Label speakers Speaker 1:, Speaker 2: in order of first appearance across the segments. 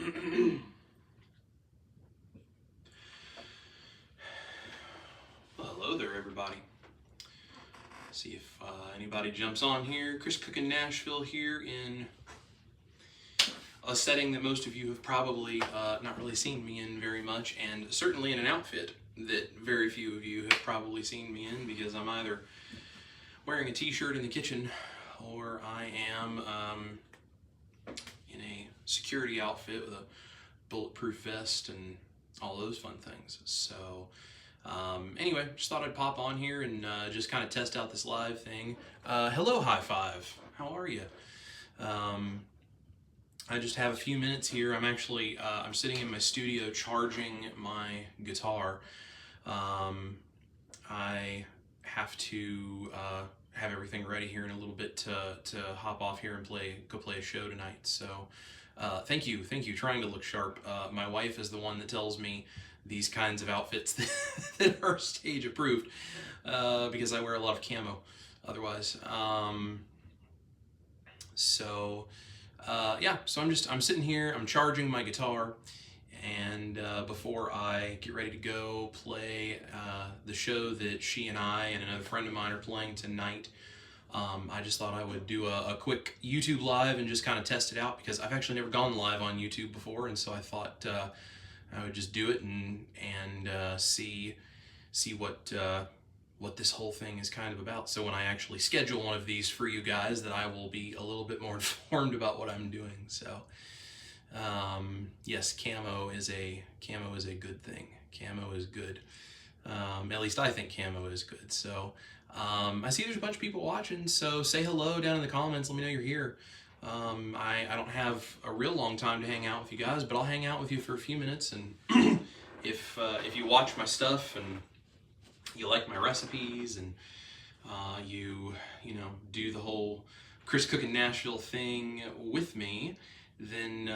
Speaker 1: Well, hello there, everybody. See if anybody jumps on here. Chris Cooking Nashville here in a setting that most of you have probably not really seen me in very much, and certainly in an outfit that very few of you have probably seen me in, because I'm either wearing a t-shirt in the kitchen or I am in a security outfit with a bulletproof vest and all those fun things. So anyway, just thought I'd pop on here and just kind of test out this live thing. Hello, High Five. How are you? I just have a few minutes here. I'm actually I'm sitting in my studio charging my guitar. I have to have everything ready here in a little bit to hop off here and go play a show tonight. So thank you. Trying to look sharp. My wife is the one that tells me these kinds of outfits that are stage approved, because I wear a lot of camo otherwise. So I'm sitting here, I'm charging my guitar, and before I get ready to go play the show that she and I and another friend of mine are playing tonight, I just thought I would do a quick YouTube live and just kind of test it out, because I've actually never gone live on YouTube before, and so I thought I would just do it and see what this whole thing is kind of about. So when I actually schedule one of these for you guys, that I will be a little bit more informed about what I'm doing. So yes, camo is a good thing. Camo is good. At least I think camo is good. So I see there's a bunch of people watching, so say hello down in the comments. Let me know you're here. I don't have a real long time to hang out with you guys, but I'll hang out with you for a few minutes, and if you watch my stuff and you like my recipes and you do the whole Chris Cooking Nashville thing with me, then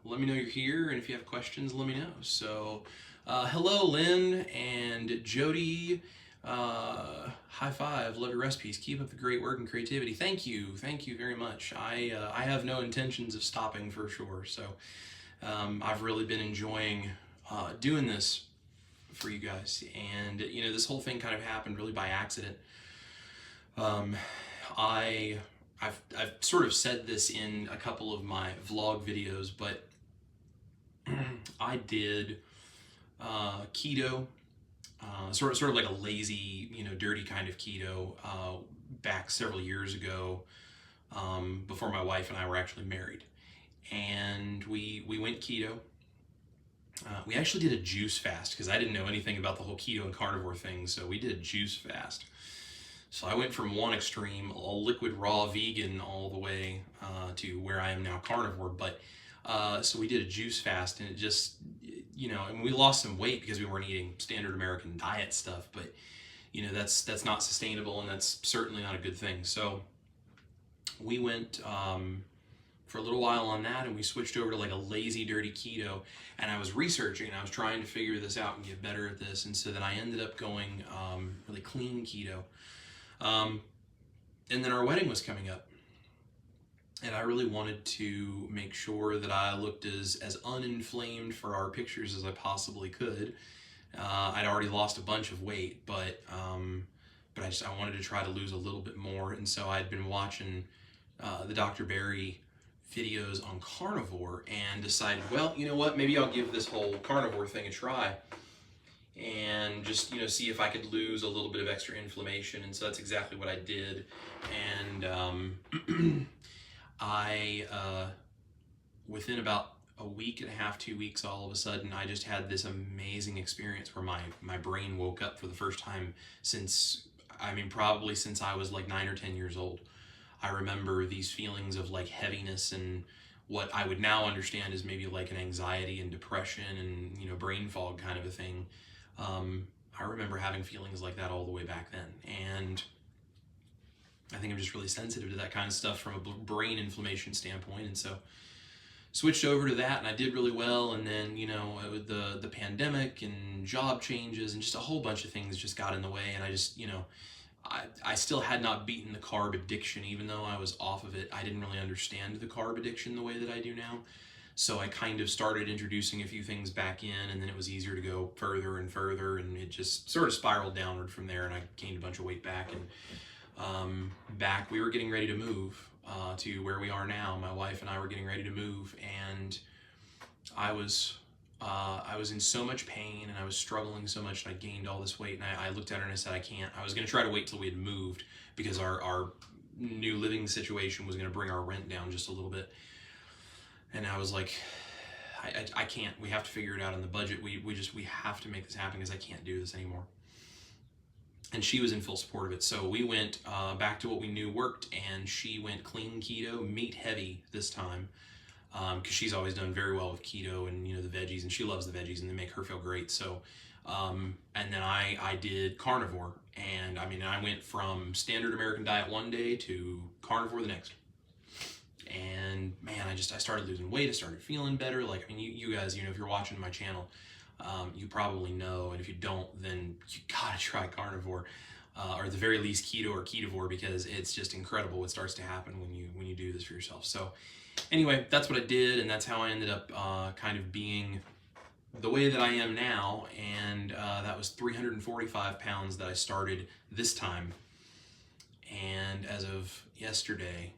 Speaker 1: let me know you're here, and if you have questions, let me know. So hello, Lynn and Jody. High five, love your recipes, keep up the great work and creativity. Thank you very much. I have no intentions of stopping, for sure. So I've really been enjoying doing this for you guys, and this whole thing kind of happened really by accident. I've sort of said this in a couple of my vlog videos, but I did keto, sort of like a lazy, dirty kind of keto, back several years ago, before my wife and I were actually married, and we went keto. We actually did a juice fast, because I didn't know anything about the whole keto and carnivore thing, so we did a juice fast. So I went from one extreme, a liquid raw vegan, all the way to where I am now, carnivore. But so we did a juice fast, and it just, and we lost some weight because we weren't eating standard American diet stuff, but that's not sustainable, and that's certainly not a good thing. So we went for a little while on that, and we switched over to like a lazy, dirty keto, and I was researching, and I was trying to figure this out and get better at this, and so then I ended up going really clean keto. And then our wedding was coming up, and I really wanted to make sure that I looked as uninflamed for our pictures as I possibly could. I'd already lost a bunch of weight, but I wanted to try to lose a little bit more, and so I'd been watching the Dr. Berry videos on carnivore, and decided, well, you know what, maybe I'll give this whole carnivore thing a try, and just see if I could lose a little bit of extra inflammation. And so that's exactly what I did. And I within about a week and a half, 2 weeks, all of a sudden I just had this amazing experience where my brain woke up for the first time probably since I was like 9 or 10 years old. I remember these feelings of like heaviness, and what I would now understand is maybe like an anxiety and depression and brain fog kind of a thing. I remember having feelings like that all the way back then, and I think I'm just really sensitive to that kind of stuff from a brain inflammation standpoint, and so switched over to that, and I did really well. And then with the pandemic and job changes and just a whole bunch of things just got in the way, and I just I still had not beaten the carb addiction. Even though I was off of it, I didn't really understand the carb addiction the way that I do now. So I kind of started introducing a few things back in, and then it was easier to go further and further, and it just sort of spiraled downward from there, and I gained a bunch of weight back. And back we were getting ready to move to where we are now. My wife and I were getting ready to move, and I was in so much pain, and I was struggling so much, and I gained all this weight, and I looked at her and I said, I can't. I was going to try to wait till we had moved, because our new living situation was going to bring our rent down just a little bit. And I was like, I can't. We have to figure it out in the budget. We have to make this happen, because I can't do this anymore. And she was in full support of it. So we went back to what we knew worked, and she went clean keto, meat heavy this time, because she's always done very well with keto and, the veggies, and she loves the veggies, and they make her feel great. So, and then I did carnivore, and I went from standard American diet one day to carnivore the next. And man, I started losing weight. I started feeling better. You guys, if you're watching my channel, you probably know, and if you don't, then you gotta try carnivore, or at the very least keto or ketovore, because it's just incredible what starts to happen when you do this for yourself. So anyway, that's what I did, and that's how I ended up kind of being the way that I am now. And that was 345 pounds that I started this time, and as of yesterday,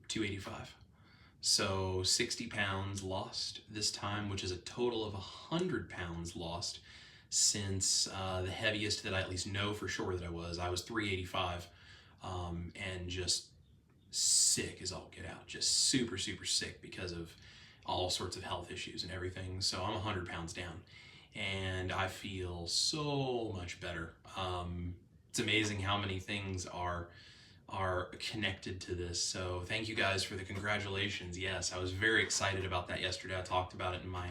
Speaker 1: 285. So 60 pounds lost this time, which is a total of 100 pounds lost since the heaviest that I at least know for sure that I was 385, and just sick as all get out, just super, super sick because of all sorts of health issues and everything. So I'm 100 pounds down, and I feel so much better. It's amazing how many things are connected to this. So thank you guys for the congratulations. Yes, I was very excited about that yesterday. I talked about it in my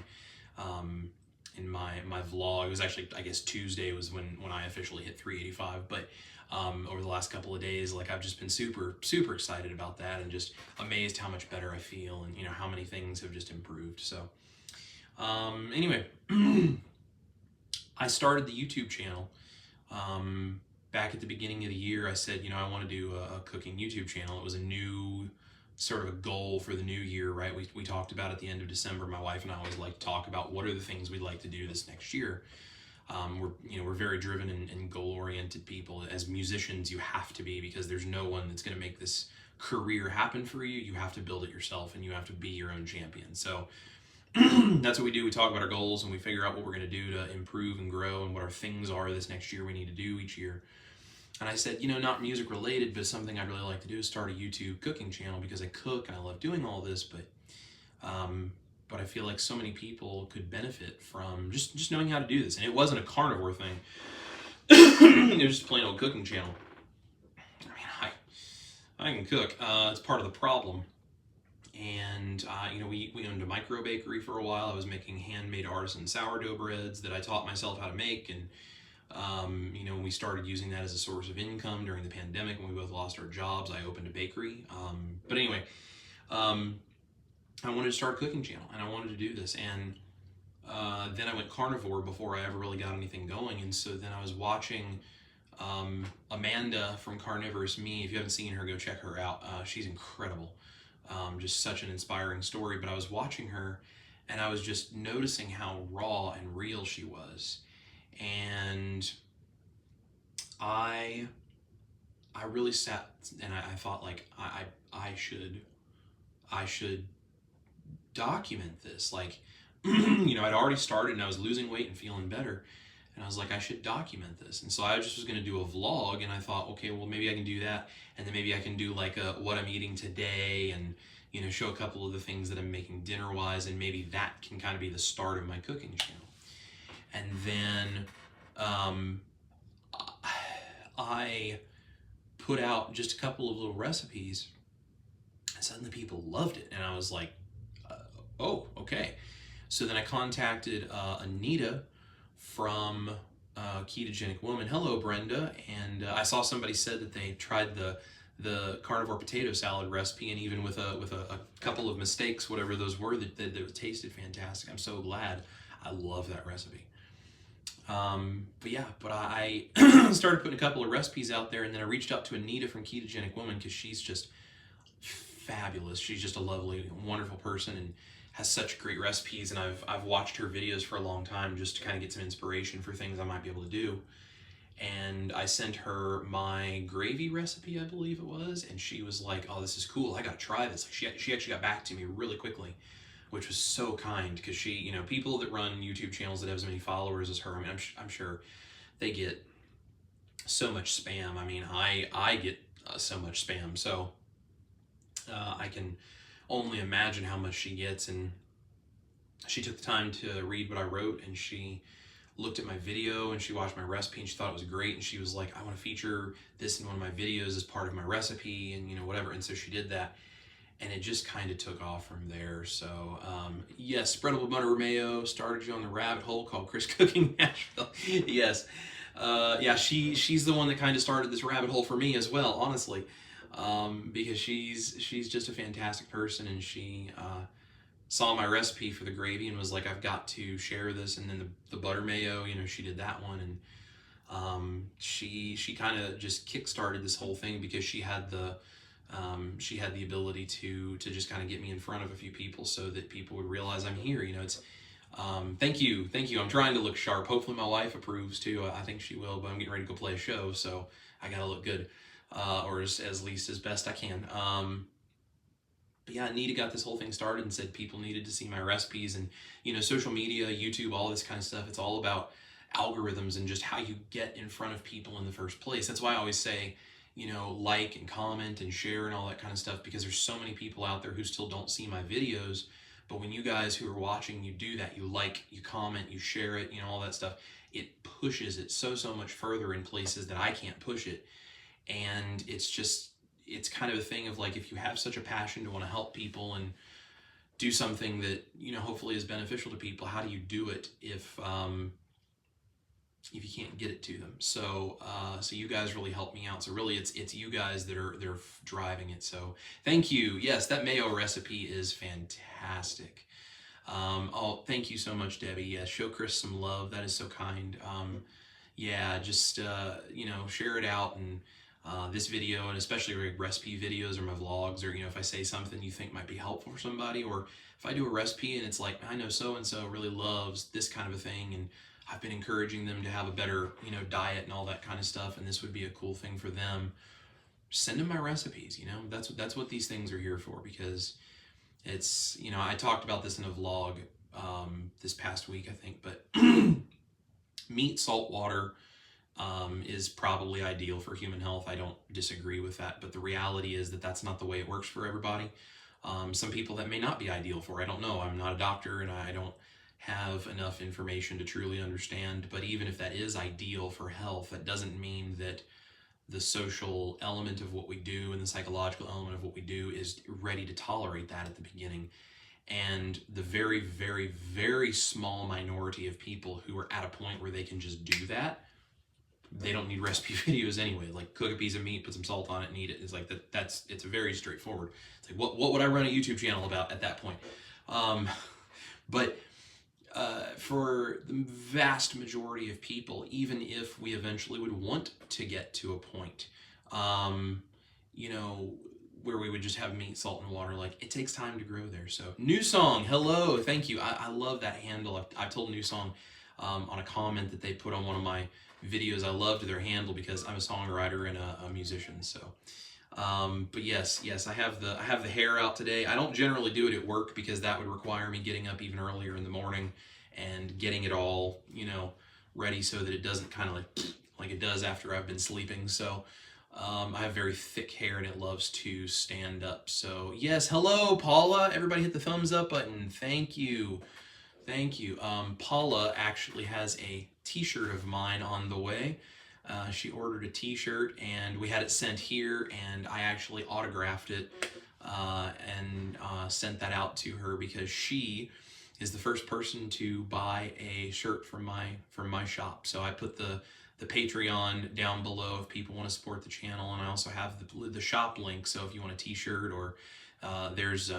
Speaker 1: vlog. It was actually, I guess, Tuesday was when I officially hit 385. But over the last couple of days, I've just been super, super excited about that, and just amazed how much better I feel, and how many things have just improved. So anyway, I started the YouTube channel. Back at the beginning of the year, I said, I want to do a cooking YouTube channel. It was a new sort of a goal for the new year, right? We talked about at the end of December. My wife and I always like to talk about what are the things we'd like to do this next year. We're very driven and goal-oriented people. As musicians, you have to be, because there's no one that's going to make this career happen for you. You have to build it yourself, and you have to be your own champion. So that's what we do. We talk about our goals, and we figure out what we're going to do to improve and grow, and what our things are this next year we need to do each year. And I said, not music related, but something I'd really like to do is start a YouTube cooking channel, because I cook and I love doing all this, but I feel like so many people could benefit from just knowing how to do this. And it wasn't a carnivore thing. It was just a plain old cooking channel. I can cook. It's part of the problem. And we owned a micro bakery for a while. I was making handmade artisan sourdough breads that I taught myself how to make, and we started using that as a source of income during the pandemic when we both lost our jobs. I opened a bakery. But anyway, I wanted to start a cooking channel, and I wanted to do this. And then I went carnivore before I ever really got anything going. And so then I was watching Amanda from Carnivorous Me. If you haven't seen her, go check her out. She's incredible. Just such an inspiring story. But I was watching her, and I was just noticing how raw and real she was. And I really sat and I thought, I should document this. I'd already started, and I was losing weight and feeling better, and I was like, I should document this. And so I just was going to do a vlog, and I thought, okay, well, maybe I can do that, and then maybe I can do what I'm eating today, and show a couple of the things that I'm making dinner wise, and maybe that can kind of be the start of my cooking channel. And then I put out just a couple of little recipes, and suddenly people loved it. And I was like, oh, okay. So then I contacted Anita from Ketogenic Woman. Hello, Brenda. And I saw somebody said that they tried the carnivore potato salad recipe, and even with a couple of mistakes, whatever those were, that it tasted fantastic. I'm so glad. I love that recipe. But I started putting a couple of recipes out there, and then I reached out to Anita from Ketogenic Woman, because she's just fabulous. She's just a lovely, wonderful person, and has such great recipes, and I've watched her videos for a long time just to kind of get some inspiration for things I might be able to do. And I sent her my gravy recipe, I believe it was, and she was like, "Oh, this is cool. I gotta try this." Like she actually got back to me really quickly, which was so kind, because she, you know, people that run YouTube channels that have as many followers as her, I mean, I'm sure they get so much spam. I mean, I get so much spam, so I can only imagine how much she gets. And she took the time to read what I wrote, and she looked at my video, and she watched my recipe, and she thought it was great, and she was like, "I want to feature this in one of my videos as part of my recipe," and, you know, whatever. And so she did that, and it just kind of took off from there. So yes, spreadable butter mayo started you on the rabbit hole called Chris Cooking Nashville. Yes. Yeah, she's the one that kind of started this rabbit hole for me as well, honestly, because she's just a fantastic person, and she saw my recipe for the gravy and was like, "I've got to share this." And then the butter mayo, you know, she did that one, and she kind of just kick-started this whole thing, because she had the ability to just kind of get me in front of a few people so that people would realize I'm here. You know, it's thank you. I'm trying to look sharp. Hopefully my wife approves too. I think she will, but I'm getting ready to go play a show, so I gotta look good, or as least as best I can. But yeah, Anita got this whole thing started and said people needed to see my recipes. And, you know, social media, YouTube, all this kind of stuff, it's all about algorithms and just how you get in front of people in the first place. That's why I always say, you know, like and comment and share and all that kind of stuff, because there's so many people out there who still don't see my videos. But when you guys who are watching, you do that, you like, you comment, you share it, you know, all that stuff, it pushes it so much further in places that I can't push it. And it's kind of a thing of like, if you have such a passion to want to help people and do something that, you know, hopefully is beneficial to people, how do you do it if you can't get it to them? So so you guys really help me out. So really it's you guys that are driving it. So thank you. Yes, that mayo recipe is fantastic. Oh, thank you so much, Debbie. Yes, show Chris some love. That is so kind. Yeah, just you know, share it out. And this video, and especially recipe videos or my vlogs, or, you know, if I say something you think might be helpful for somebody, or if I do a recipe and it's like, I know so-and-so really loves this kind of a thing, and I've been encouraging them to have a better, you know, diet and all that kind of stuff, and this would be a cool thing for them, send them my recipes. You know, that's what these things are here for, because it's, you know, I talked about this in a vlog this past week, I think, but meat, salt, water, is probably ideal for human health. I don't disagree with that, but the reality is that that's not the way it works for everybody. Some people that may not be ideal for. I don't know. I'm not a doctor, and I don't have enough information to truly understand. But even if that is ideal for health, that doesn't mean that the social element of what we do and the psychological element of what we do is ready to tolerate that at the beginning. And the very, very, very small minority of people who are at a point where they can just do that, they don't need recipe videos anyway. Like, cook a piece of meat, put some salt on it, and eat it. It's like that. It's very straightforward. It's like, what would I run a YouTube channel about at that point? But for the vast majority of people, even if we eventually would want to get to a point, you know, where we would just have meat, salt, and water, like, it takes time to grow there. So, New Song, hello, thank you. I love that handle. I've told New Song on a comment that they put on one of my videos, I loved their handle because I'm a songwriter and a musician. So but yes, I have the hair out today. I don't generally do it at work because that would require me getting up even earlier in the morning and getting it all, you know, ready so that it doesn't kind of like it does after I've been sleeping. So I have very thick hair and it loves to stand up. So yes, hello Paula, everybody hit the thumbs up button. Thank you. Paula actually has a t-shirt of mine on the way. She ordered a t-shirt and we had it sent here, and I actually autographed it and sent that out to her because she is the first person to buy a shirt from my shop. So I put the Patreon down below if people want to support the channel, and I also have the shop link. So if you want a t-shirt, or there's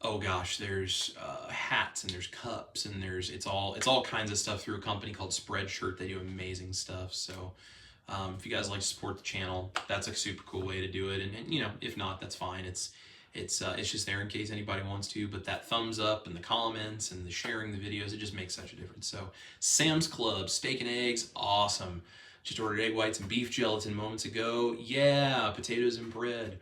Speaker 1: oh gosh, there's hats and there's cups and it's all kinds of stuff through a company called Spreadshirt. They do amazing stuff. So if you guys like to support the channel, that's a super cool way to do it. And you know, if not, that's fine. It's It's just there in case anybody wants to, but that thumbs up and the comments and the sharing the videos, it just makes such a difference. So Sam's Club, steak and eggs, awesome. Just ordered egg whites and beef gelatin moments ago. Yeah, potatoes and bread.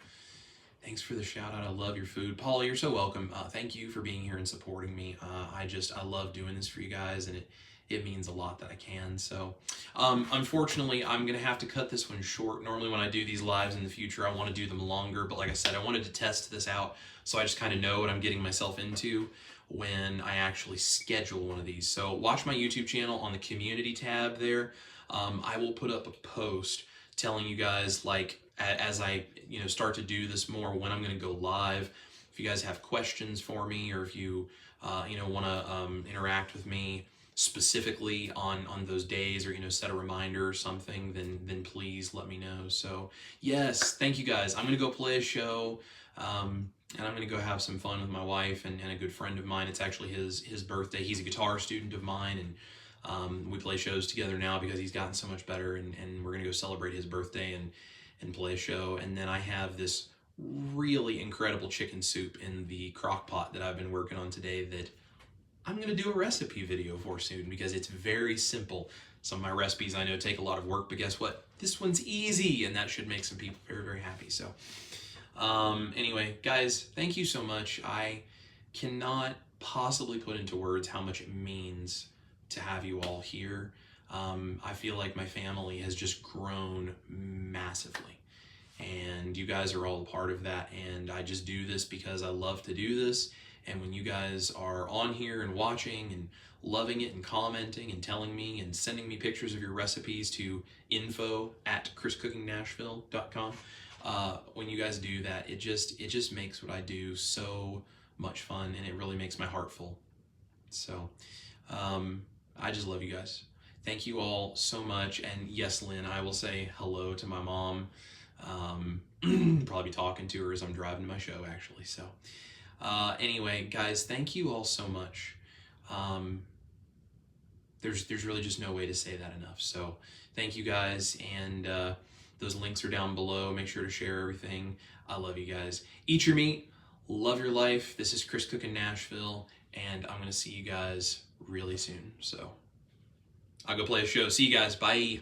Speaker 1: Thanks for the shout out. I love your food. Paula, you're so welcome. Thank you for being here and supporting me. I love doing this for you guys, and it means a lot that I can. So, unfortunately, I'm going to have to cut this one short. Normally when I do these lives in the future, I want to do them longer, but like I said, I wanted to test this out so I just kind of know what I'm getting myself into when I actually schedule one of these. So watch my YouTube channel on the community tab there. I will put up a post telling you guys, like, as I start to do this more, when I'm going to go live. If you guys have questions for me, or if you want to interact with me specifically on those days, or set a reminder or something, then please let me know. So yes, thank you guys. I'm gonna go play a show, and I'm gonna go have some fun with my wife and a good friend of mine. It's actually his birthday. He's a guitar student of mine, and we play shows together now because he's gotten so much better, and we're gonna go celebrate his birthday and play a show. And then I have this really incredible chicken soup in the crock pot that I've been working on today that I'm going to do a recipe video for soon, because it's very simple. Some of my recipes I know take a lot of work, but guess what? This one's easy, and that should make some people very, very happy. So anyway, guys, thank you so much. I cannot possibly put into words how much it means to have you all here. I feel like my family has just grown massively, and you guys are all a part of that, and I just do this because I love to do this. And when you guys are on here and watching and loving it and commenting and telling me and sending me pictures of your recipes to info@chriscookingnashville.com, when you guys do that, it just makes what I do so much fun, and it really makes my heart full. So I just love you guys. Thank you all so much. And yes, Lynn, I will say hello to my mom. Probably be talking to her as I'm driving to my show, actually. So anyway, guys, thank you all so much. There's really just no way to say that enough. So thank you guys, and those links are down below. Make sure to share everything. I love you guys. Eat your meat, love your life. This is Chris Cooking Nashville, and I'm gonna see you guys really soon. So I'll go play a show. See you guys. Bye.